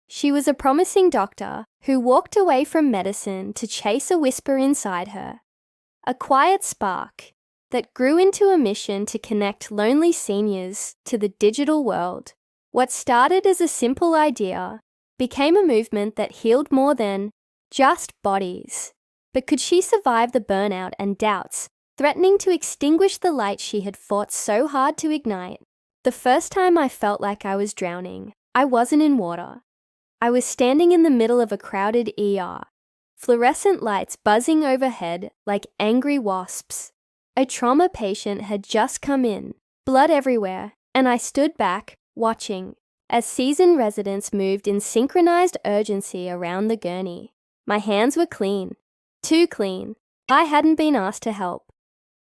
She was a promising doctor who walked away from medicine to chase a whisper inside her, a quiet spark that grew into a mission to connect lonely seniors to the digital world. What started as a simple idea became a movement that healed more than just bodies. But could she survive the burnout and doubts threatening to extinguish the light she had fought so hard to ignite? The first time I felt like I was drowning, I wasn't in water. I was standing in the middle of a crowded ER, fluorescent lights buzzing overhead like angry wasps. A trauma patient had just come in, blood everywhere, and I stood back, watching, as seasoned residents moved in synchronized urgency around the gurney. My hands were clean, too clean. I hadn't been asked to help.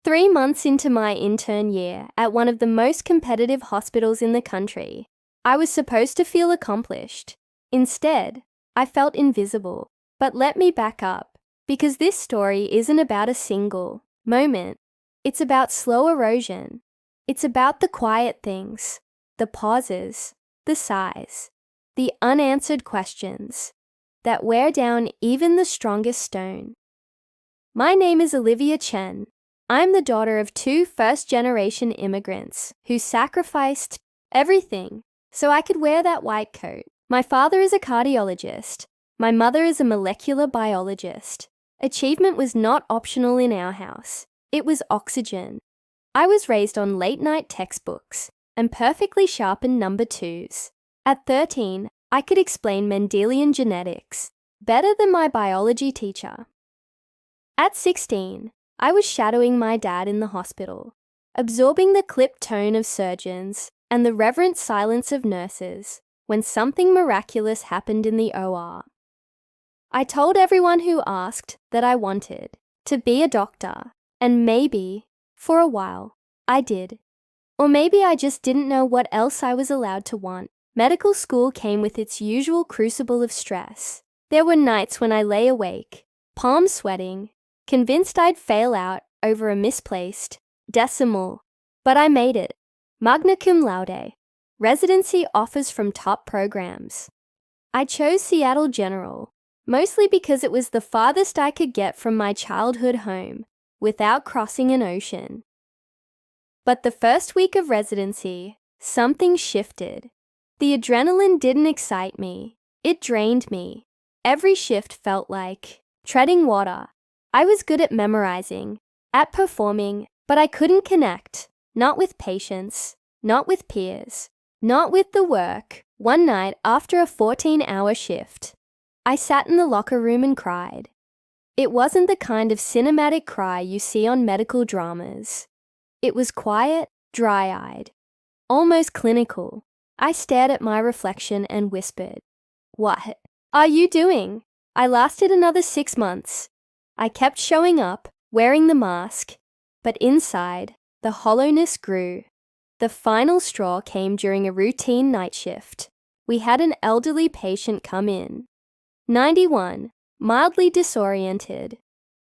3 months into my intern year at one of the most competitive hospitals in the country, I was supposed to feel accomplished. Instead, I felt invisible. But let me back up, because this story isn't about a single moment. It's about slow erosion. It's about the quiet things, the pauses, the sighs, the unanswered questions that wear down even the strongest stone. My name is Olivia Chen. I'm the daughter of 2 first-generation immigrants who sacrificed everything so I could wear that white coat. My father is a cardiologist. My mother is a molecular biologist. Achievement was not optional in our house. It was oxygen. I was raised on late-night textbooks and perfectly sharpened number 2s. At 13, I could explain Mendelian genetics better than my biology teacher. At 16, I was shadowing my dad in the hospital, absorbing the clipped tone of surgeons and the reverent silence of nurses when something miraculous happened in the OR. I told everyone who asked that I wanted to be a doctor, and maybe, for a while, I did. Or maybe I just didn't know what else I was allowed to want. Medical school came with its usual crucible of stress. There were nights when I lay awake, palms sweating, convinced I'd fail out over a misplaced decimal. But I made it. Magna cum laude. Residency offers from top programs. I chose Seattle General, mostly because it was the farthest I could get from my childhood home without crossing an ocean. But the first week of residency, something shifted. The adrenaline didn't excite me. It drained me. Every shift felt like treading water. I was good at memorizing, at performing, but I couldn't connect. Not with patients, not with peers, not with the work. One night after a 14-hour shift, I sat in the locker room and cried. It wasn't the kind of cinematic cry you see on medical dramas. It was quiet, dry-eyed, almost clinical. I stared at my reflection and whispered, "What are you doing?" I lasted another 6 months. I kept showing up, wearing the mask, but inside, the hollowness grew. The final straw came during a routine night shift. We had an elderly patient come in, 91, mildly disoriented,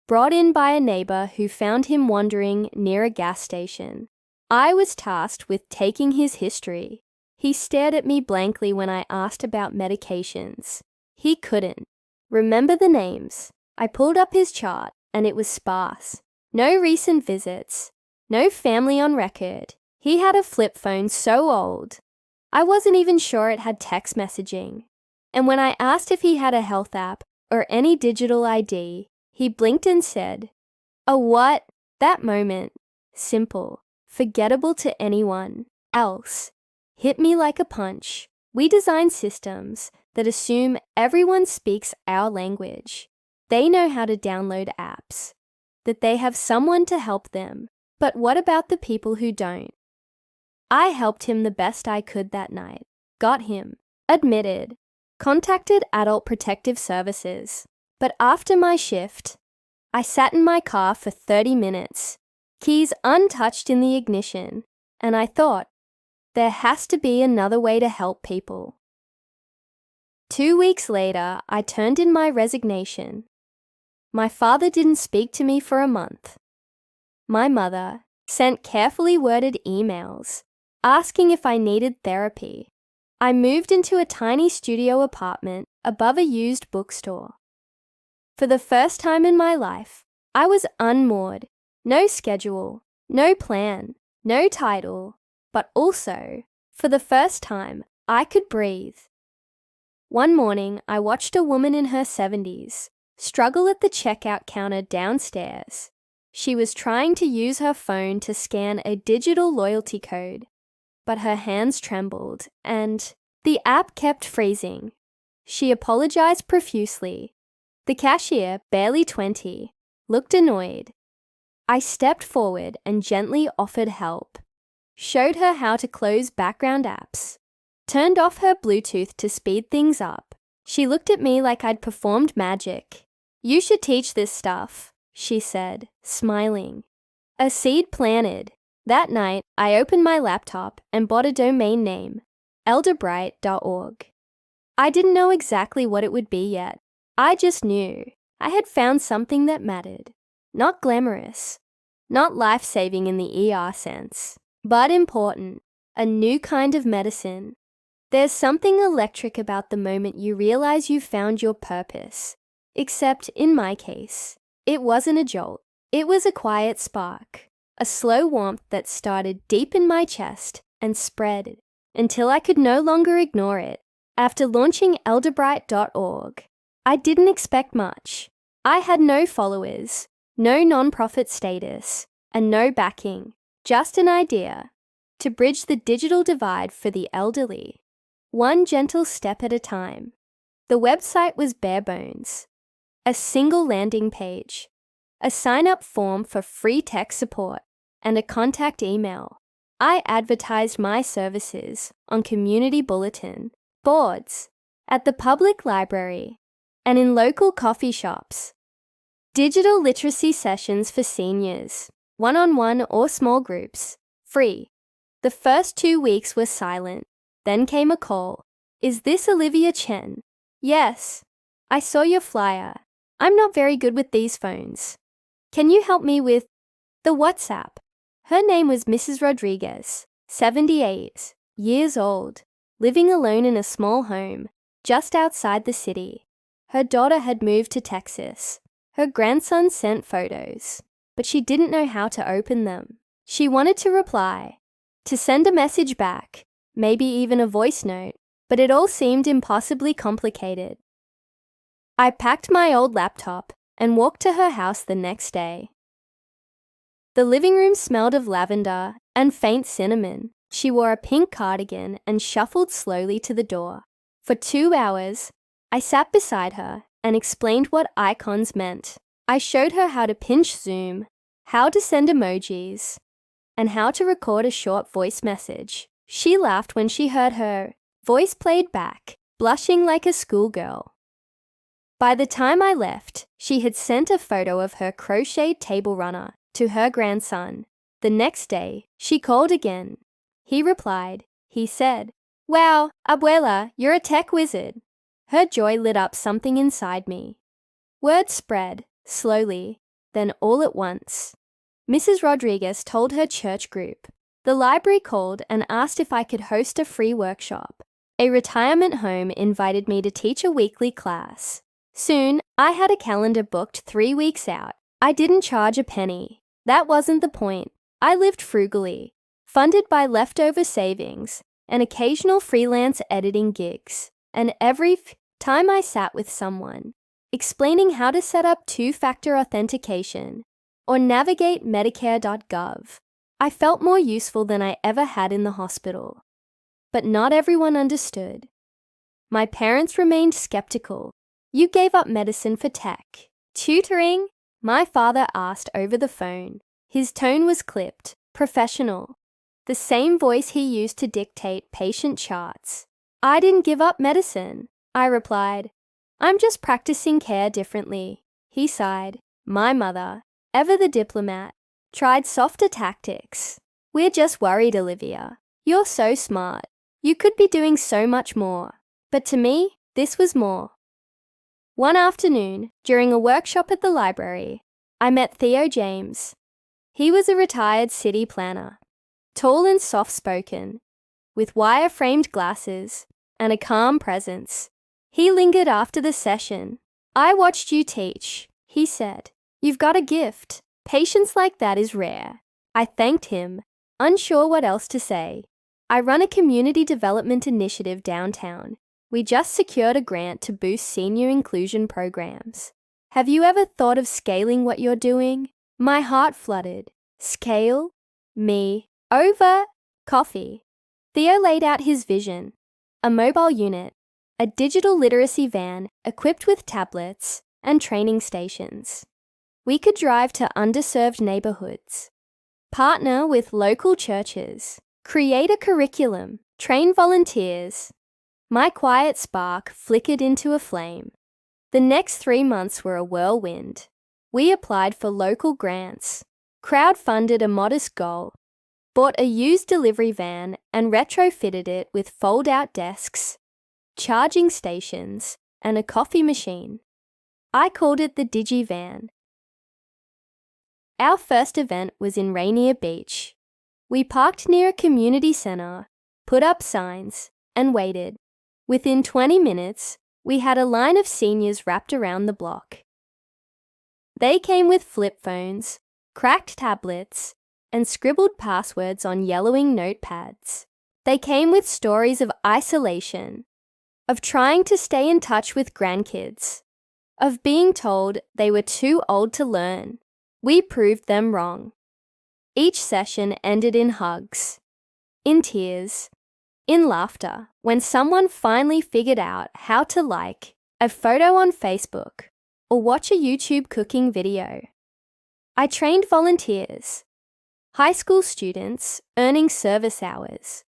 brought in by a neighbor who found him wandering near a gas station. I was tasked with taking his history. He stared at me blankly when I asked about medications. He couldn't remember the names. I pulled up his chart, and it was sparse. No recent visits, no family on record. He had a flip phone so old, I wasn't even sure it had text messaging. And when I asked if he had a health app or any digital ID, he blinked and said, "A what?" That moment, simple, forgettable to anyone else, hit me like a punch. We design systems that assume everyone speaks our language. They know how to download apps, that they have someone to help them. But what about the people who don't? I helped him the best I could that night, got him admitted, contacted Adult Protective Services. But after my shift, I sat in my car for 30 minutes, keys untouched in the ignition, and I thought, there has to be another way to help people. 2 weeks later, I turned in my resignation. My father didn't speak to me for a month. My mother sent carefully worded emails asking if I needed therapy. I moved into a tiny studio apartment above a used bookstore. For the first time in my life, I was unmoored. No schedule, no plan, no title, but also, for the first time, I could breathe. One morning, I watched a woman in her 70s struggle at the checkout counter downstairs. She was trying to use her phone to scan a digital loyalty code, but her hands trembled and the app kept freezing. She apologized profusely. The cashier, barely 20, looked annoyed. I stepped forward and gently offered help, showed her how to close background apps, turned off her Bluetooth to speed things up. She looked at me like I'd performed magic. "You should teach this stuff," she said, smiling. A seed planted. That night, I opened my laptop and bought a domain name, elderbright.org. I didn't know exactly what it would be yet. I just knew I had found something that mattered. Not glamorous, not life-saving in the ER sense, but important, a new kind of medicine. There's something electric about the moment you realize you've found your purpose. Except, in my case, it wasn't a jolt. It was a quiet spark, a slow warmth that started deep in my chest and spread until I could no longer ignore it. After launching elderbright.org, I didn't expect much. I had no followers, no nonprofit status, and no backing, just an idea to bridge the digital divide for the elderly, one gentle step at a time. The website was bare bones. A single landing page, a sign-up form for free tech support, and a contact email. I advertised my services on community bulletin boards, at the public library, and in local coffee shops. Digital literacy sessions for seniors, one-on-one or small groups, free. The first 2 weeks were silent. Then came a call. "Is this Olivia Chen?" "Yes. I saw your flyer. I'm not very good with these phones. Can you help me with the WhatsApp?" Her name was Mrs. Rodriguez, 78 years old, living alone in a small home just outside the city. Her daughter had moved to Texas. Her grandson sent photos, but she didn't know how to open them. She wanted to reply, to send a message back, maybe even a voice note, but it all seemed impossibly complicated. I packed my old laptop and walked to her house the next day. The living room smelled of lavender and faint cinnamon. She wore a pink cardigan and shuffled slowly to the door. For 2 hours, I sat beside her and explained what icons meant. I showed her how to pinch zoom, how to send emojis, and how to record a short voice message. She laughed when she heard her voice played back, blushing like a schoolgirl. By the time I left, she had sent a photo of her crocheted table runner to her grandson. The next day, she called again. He replied. He said, "Wow, Abuela, you're a tech wizard." Her joy lit up something inside me. Word spread, slowly, then all at once. Mrs. Rodriguez told her church group. The library called and asked if I could host a free workshop. A retirement home invited me to teach a weekly class. Soon, I had a calendar booked 3 weeks out. I didn't charge a penny. That wasn't the point. I lived frugally, funded by leftover savings and occasional freelance editing gigs. And every time I sat with someone, explaining how to set up two-factor authentication or navigate Medicare.gov, I felt more useful than I ever had in the hospital. But not everyone understood. My parents remained skeptical. "You gave up medicine for tech. Tutoring?" My father asked over the phone. His tone was clipped, professional, the same voice he used to dictate patient charts. "I didn't give up medicine," I replied. "I'm just practicing care differently." He sighed. My mother, ever the diplomat, tried softer tactics. "We're just worried, Olivia. You're so smart. You could be doing so much more." But to me, this was more. One afternoon, during a workshop at the library, I met Theo James. He was a retired city planner, tall and soft-spoken, with wire-framed glasses, and a calm presence. He lingered after the session. "I watched you teach," he said. "You've got a gift. Patience like that is rare." I thanked him, unsure what else to say. I run a community development initiative downtown. We just secured a grant to boost senior inclusion programs. Have you ever thought of scaling what you're doing? My heart fluttered. Scale? Me? Over? Coffee. Theo laid out his vision. A mobile unit, a digital literacy van equipped with tablets and training stations. We could drive to underserved neighborhoods, partner with local churches, create a curriculum, train volunteers. My quiet spark flickered into a flame. The next 3 months were a whirlwind. We applied for local grants, crowdfunded a modest goal, bought a used delivery van and retrofitted it with fold-out desks, charging stations, and a coffee machine. I called it the DigiVan. Our first event was in Rainier Beach. We parked near a community center, put up signs, and waited. Within 20 minutes, we had a line of seniors wrapped around the block. They came with flip phones, cracked tablets, and scribbled passwords on yellowing notepads. They came with stories of isolation, of trying to stay in touch with grandkids, of being told they were too old to learn. We proved them wrong. Each session ended in hugs, in tears, in laughter, when someone finally figured out how to like a photo on Facebook or watch a YouTube cooking video. I trained volunteers, high school students earning service hours,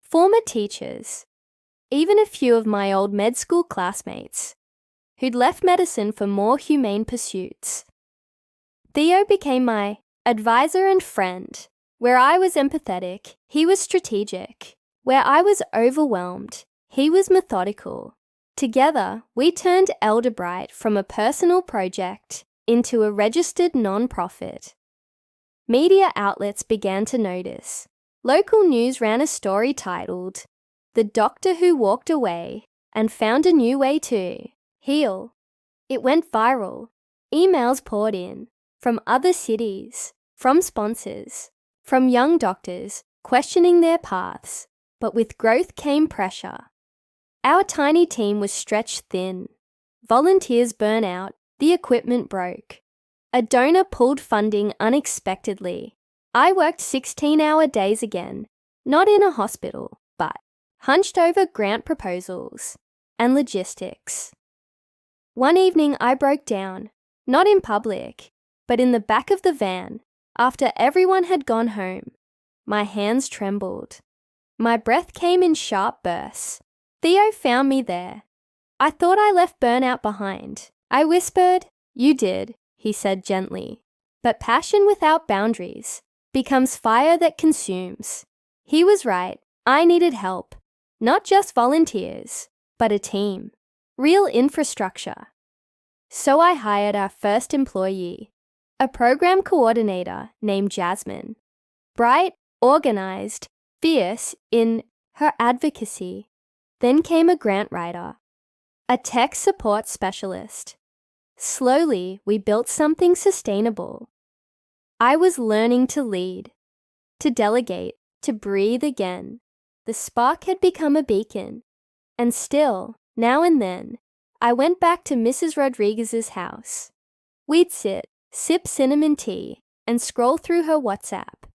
former teachers, even a few of my old med school classmates who'd left medicine for more humane pursuits. Theo became my advisor and friend. Where I was empathetic, he was strategic. Where I was overwhelmed, he was methodical. Together, we turned Elderbright from a personal project into a registered non-profit. Media outlets began to notice. Local news ran a story titled, "The Doctor Who Walked Away and Found a New Way to Heal." It went viral. Emails poured in from other cities, from sponsors, from young doctors questioning their paths. But with growth came pressure. Our tiny team was stretched thin. Volunteers burnt out, the equipment broke. A donor pulled funding unexpectedly. I worked 16-hour days again, not in a hospital, but hunched over grant proposals and logistics. One evening I broke down, not in public, but in the back of the van, after everyone had gone home. My hands trembled. My breath came in sharp bursts. Theo found me there. I thought I left burnout behind. I whispered, "You did," he said gently. But passion without boundaries becomes fire that consumes. He was right. I needed help. Not just volunteers, but a team. Real infrastructure. So I hired our first employee, a program coordinator named Jasmine. Bright, organized, fierce in her advocacy. Then came a grant writer, a tech support specialist. Slowly, we built something sustainable. I was learning to lead, to delegate, to breathe again. The spark had become a beacon. And still, now and then, I went back to Mrs. Rodriguez's house. We'd sit, sip cinnamon tea, and scroll through her WhatsApp.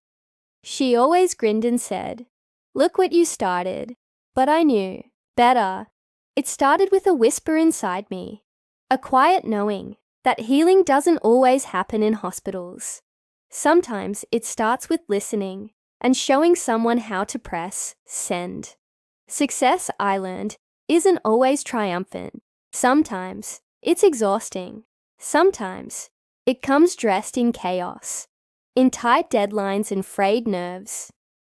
She always grinned and said, "Look what you started." But I knew better. It started with a whisper inside me, a quiet knowing that healing doesn't always happen in hospitals. Sometimes it starts with listening and showing someone how to press send. Success, I learned, isn't always triumphant. Sometimes it's exhausting. Sometimes it comes dressed in chaos, in tight deadlines and frayed nerves,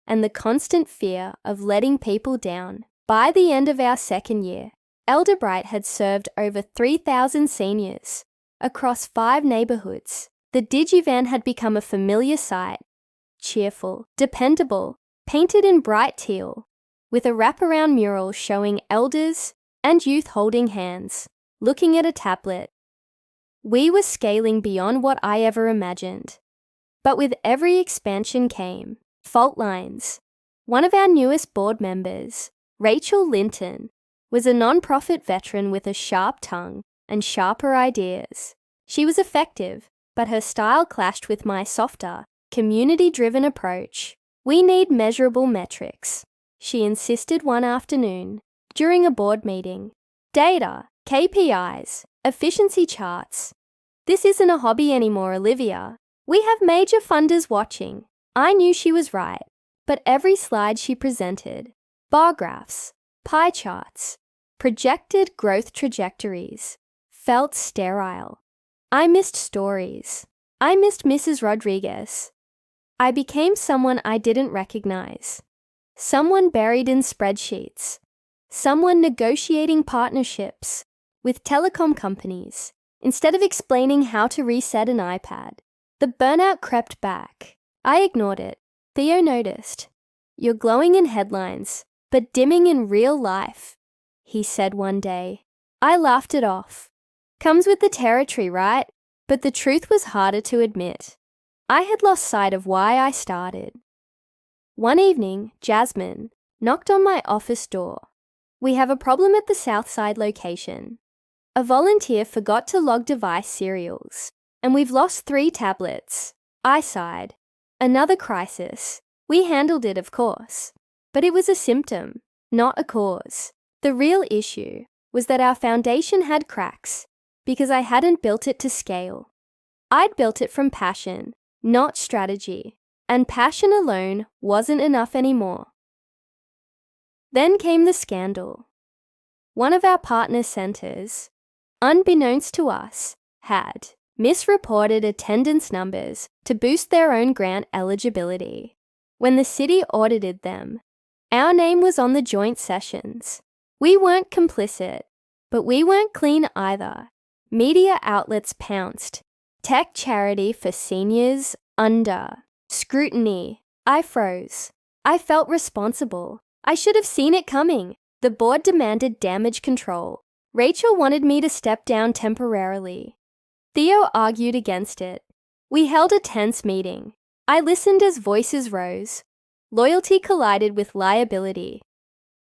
and the constant fear of letting people down. By the end of our second year, Elderbright had served over 3,000 seniors across 5 neighborhoods. The DigiVan had become a familiar sight, cheerful, dependable, painted in bright teal. with a wraparound mural showing elders and youth holding hands, looking at a tablet. We were scaling beyond what I ever imagined. But with every expansion came fault lines. One of our newest board members, Rachel Linton, was a non-profit veteran with a sharp tongue and sharper ideas. She was effective, but her style clashed with my softer, community-driven approach. We need measurable metrics, she insisted one afternoon during a board meeting. Data, KPIs, efficiency charts. This isn't a hobby anymore, Olivia. We have major funders watching. I knew she was right, but every slide she presented, bar graphs, pie charts, projected growth trajectories, felt sterile. I missed stories. I missed Mrs. Rodriguez. I became someone I didn't recognize. Someone buried in spreadsheets. Someone negotiating partnerships with telecom companies instead of explaining how to reset an iPad. The burnout crept back. I ignored it. Theo noticed. You're glowing in headlines, but dimming in real life, he said one day. I laughed it off. Comes with the territory, right? But the truth was harder to admit. I had lost sight of why I started. One evening, Jasmine knocked on my office door. We have a problem at the Southside location. A volunteer forgot to log device serials, and we've lost 3 tablets. I sighed. Another crisis. We handled it, of course. But it was a symptom, not a cause. The real issue was that our foundation had cracks because I hadn't built it to scale. I'd built it from passion, not strategy, and passion alone wasn't enough anymore. Then came the scandal. One of our partner centers, unbeknownst to us, had misreported attendance numbers to boost their own grant eligibility. When the city audited them, our name was on the joint sessions. We weren't complicit, but we weren't clean either. Media outlets pounced. Tech charity for seniors under scrutiny. I froze. I felt responsible. I should have seen it coming. The board demanded damage control. Rachel wanted me to step down temporarily. Theo argued against it. We held a tense meeting. I listened as voices rose. Loyalty collided with liability.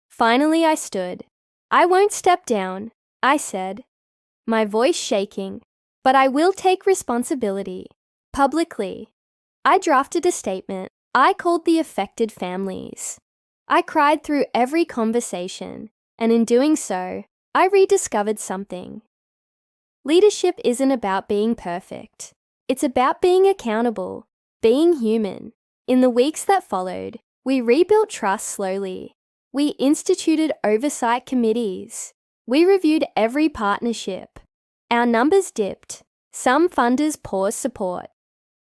Finally, I stood. I won't step down, I said, my voice shaking, but I will take responsibility, publicly. I drafted a statement. I called the affected families. I cried through every conversation, and in doing so, I rediscovered something. Leadership isn't about being perfect. It's about being accountable, being human. In the weeks that followed, we rebuilt trust slowly. We instituted oversight committees. We reviewed every partnership. Our numbers dipped. Some funders paused support.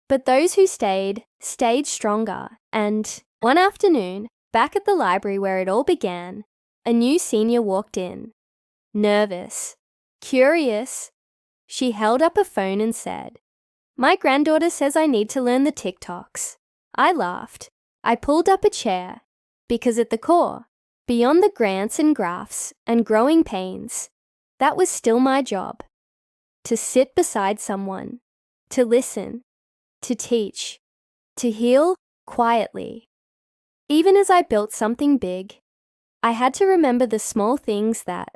But those who stayed stronger. And one afternoon, back at the library where it all began, a new senior walked in. Nervous, curious, she held up a phone and said, "My granddaughter says I need to learn the TikToks." I laughed. I pulled up a chair, because at the core, beyond the grants and graphs and growing pains, that was still my job. To sit beside someone, to listen, to teach, to heal quietly. Even as I built something big, I had to remember the small things that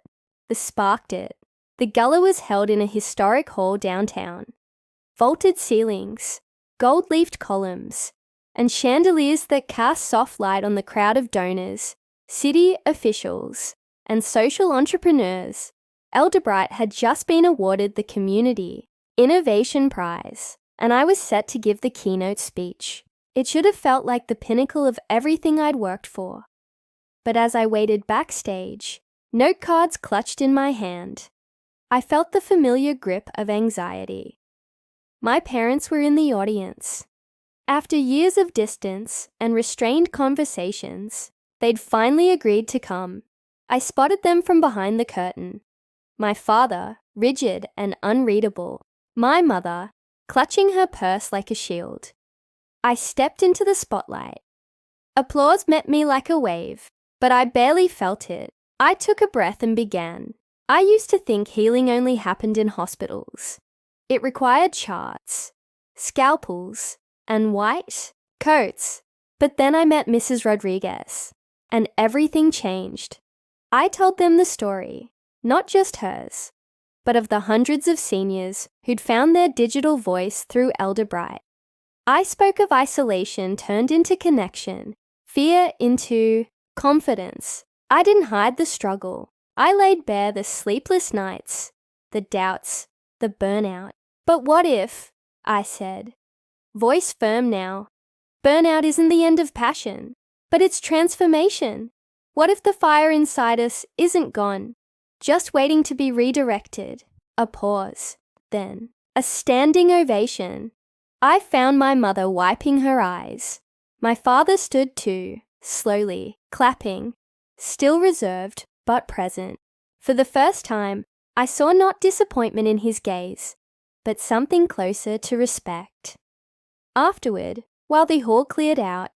sparked it. The gala was held in a historic hall downtown. Vaulted ceilings, gold-leafed columns, and chandeliers that cast soft light on the crowd of donors, city officials, and social entrepreneurs. Elderbright had just been awarded the Community Innovation Prize, and I was set to give the keynote speech. It should have felt like the pinnacle of everything I'd worked for. But as I waited backstage, note cards clutched in my hand, I felt the familiar grip of anxiety. My parents were in the audience. After years of distance and restrained conversations, they'd finally agreed to come. I spotted them from behind the curtain. My father, rigid and unreadable. My mother, clutching her purse like a shield. I stepped into the spotlight. Applause met me like a wave. but I barely felt it. I took a breath and began. I used to think healing only happened in hospitals. It required charts, scalpels, and white coats. But then I met Mrs. Rodriguez, and everything changed. I told them the story, not just hers, but of the hundreds of seniors who'd found their digital voice through Elderbright. I spoke of isolation turned into connection, fear into confidence. I didn't hide the struggle. I laid bare the sleepless nights, the doubts, the burnout. But what if, I said, voice firm now, burnout isn't the end of passion, but it's transformation. What if the fire inside us isn't gone, just waiting to be redirected? A pause, then a standing ovation. I found my mother wiping her eyes. My father stood too, slowly, clapping, still reserved but present. For the first time, I saw not disappointment in his gaze, but something closer to respect. Afterward, while the hall cleared out,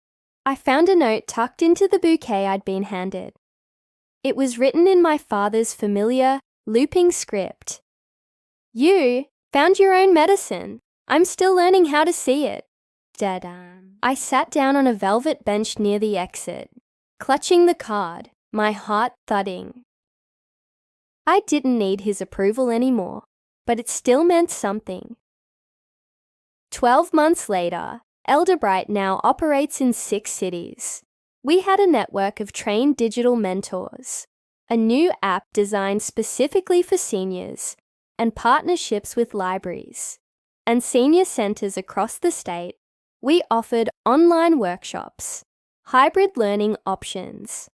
I found a note tucked into the bouquet I'd been handed. It was written in my father's familiar, looping script. You found your own medicine. I'm still learning how to see it. Dad. I sat down on a velvet bench near the exit, clutching the card, my heart thudding. I didn't need his approval anymore, but it still meant something. 12 months later, Elderbright now operates in 6 cities. We had a network of trained digital mentors, a new app designed specifically for seniors, and partnerships with libraries and senior centres across the state. We offered online workshops, hybrid learning options,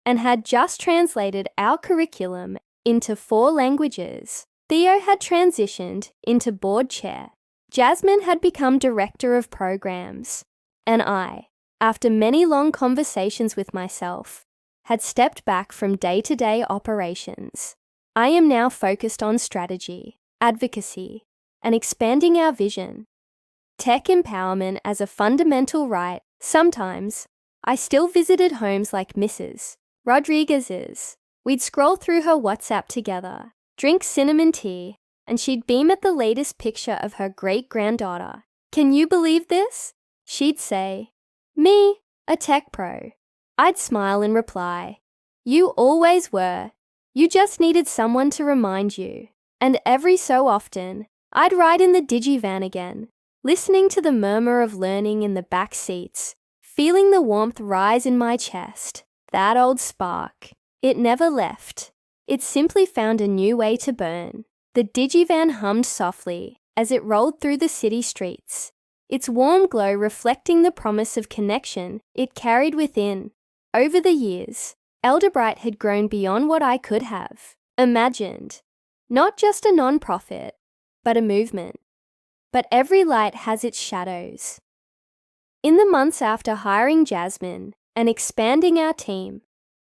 and had just translated our curriculum into 4 languages. Theo had transitioned into board chair. Jasmine had become director of programs, and I, after many long conversations with myself, had stepped back from day-to-day operations. I am now focused on strategy, advocacy, and expanding our vision. Tech empowerment as a fundamental right. Sometimes, I still visited homes like Mrs. Rodriguez's. We'd scroll through her WhatsApp together, drink cinnamon tea, and she'd beam at the latest picture of her great-granddaughter. Can you believe this? She'd say, me, a tech pro. I'd smile and reply, you always were. You just needed someone to remind you. And every so often, I'd ride in the digivan again, listening to the murmur of learning in the back seats, feeling the warmth rise in my chest. That old spark. It never left. It simply found a new way to burn. The digivan hummed softly as it rolled through the city streets, its warm glow reflecting the promise of connection it carried within. Over the years, Elderbright had grown beyond what I could have imagined. Not just a non-profit, but a movement. But every light has its shadows. In the months after hiring Jasmine and expanding our team,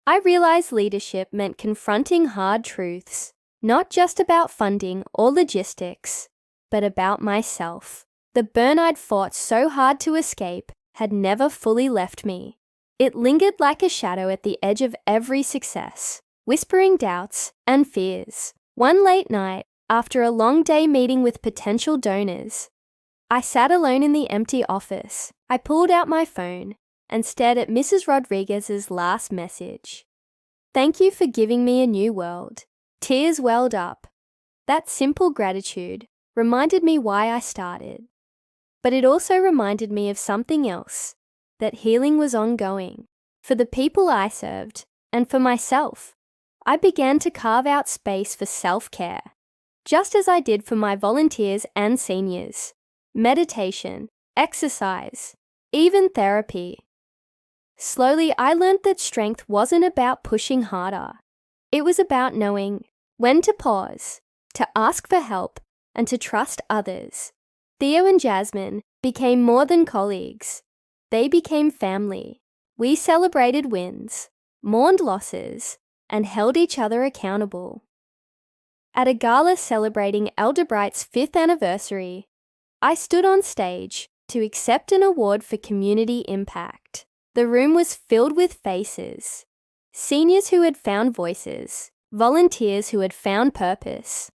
I realized leadership meant confronting hard truths, not just about funding or logistics, but about myself. The burn I'd fought so hard to escape had never fully left me. It lingered like a shadow at the edge of every success, whispering doubts and fears. One late night, after a long day meeting with potential donors, I sat alone in the empty office. I pulled out my phone and stared at Mrs. Rodriguez's last message. Thank you for giving me a new world. Tears welled up. That simple gratitude reminded me why I started. But it also reminded me of something else, that healing was ongoing. For the people I served, and for myself, I began to carve out space for self-care, just as I did for my volunteers and seniors. Meditation, exercise, even therapy. Slowly, I learned that strength wasn't about pushing harder. It was about knowing when to pause, to ask for help, and to trust others. Theo and Jasmine became more than colleagues. They became family. We celebrated wins, mourned losses, and held each other accountable. At a gala celebrating Elderbright's 5th anniversary, I stood on stage to accept an award for community impact. The room was filled with faces, Seniors who had found voices, volunteers who had found purpose,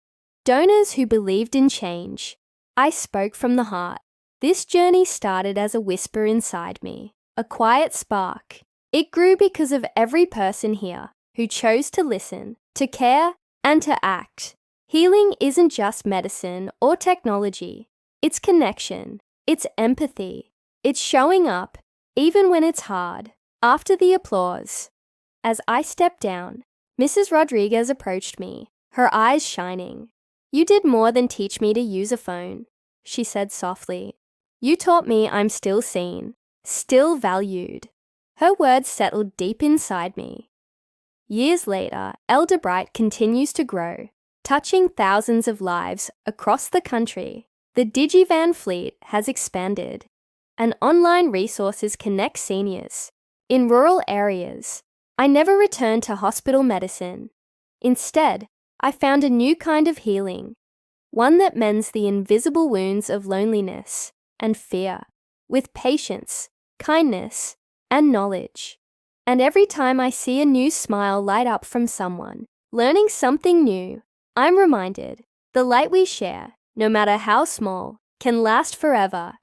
donors who believed in change. I spoke from the heart. This journey started as a whisper inside me, a quiet spark. It grew because of every person here who chose to listen, to care, and to act. Healing isn't just medicine or technology. It's connection. It's empathy. It's showing up, even when it's hard. After the applause, as I stepped down, Mrs. Rodriguez approached me, her eyes shining. "You did more than teach me to use a phone," she said softly. "You taught me I'm still seen, still valued." Her words settled deep inside me. Years later, Elder Bright continues to grow, touching thousands of lives across the country. The Digivan fleet has expanded, and online resources connect seniors. In rural areas, I never returned to hospital medicine. Instead, I found a new kind of healing, one that mends the invisible wounds of loneliness and fear with patience, kindness, and knowledge. And every time I see a new smile light up from someone learning something new, I'm reminded the light we share, no matter how small, can last forever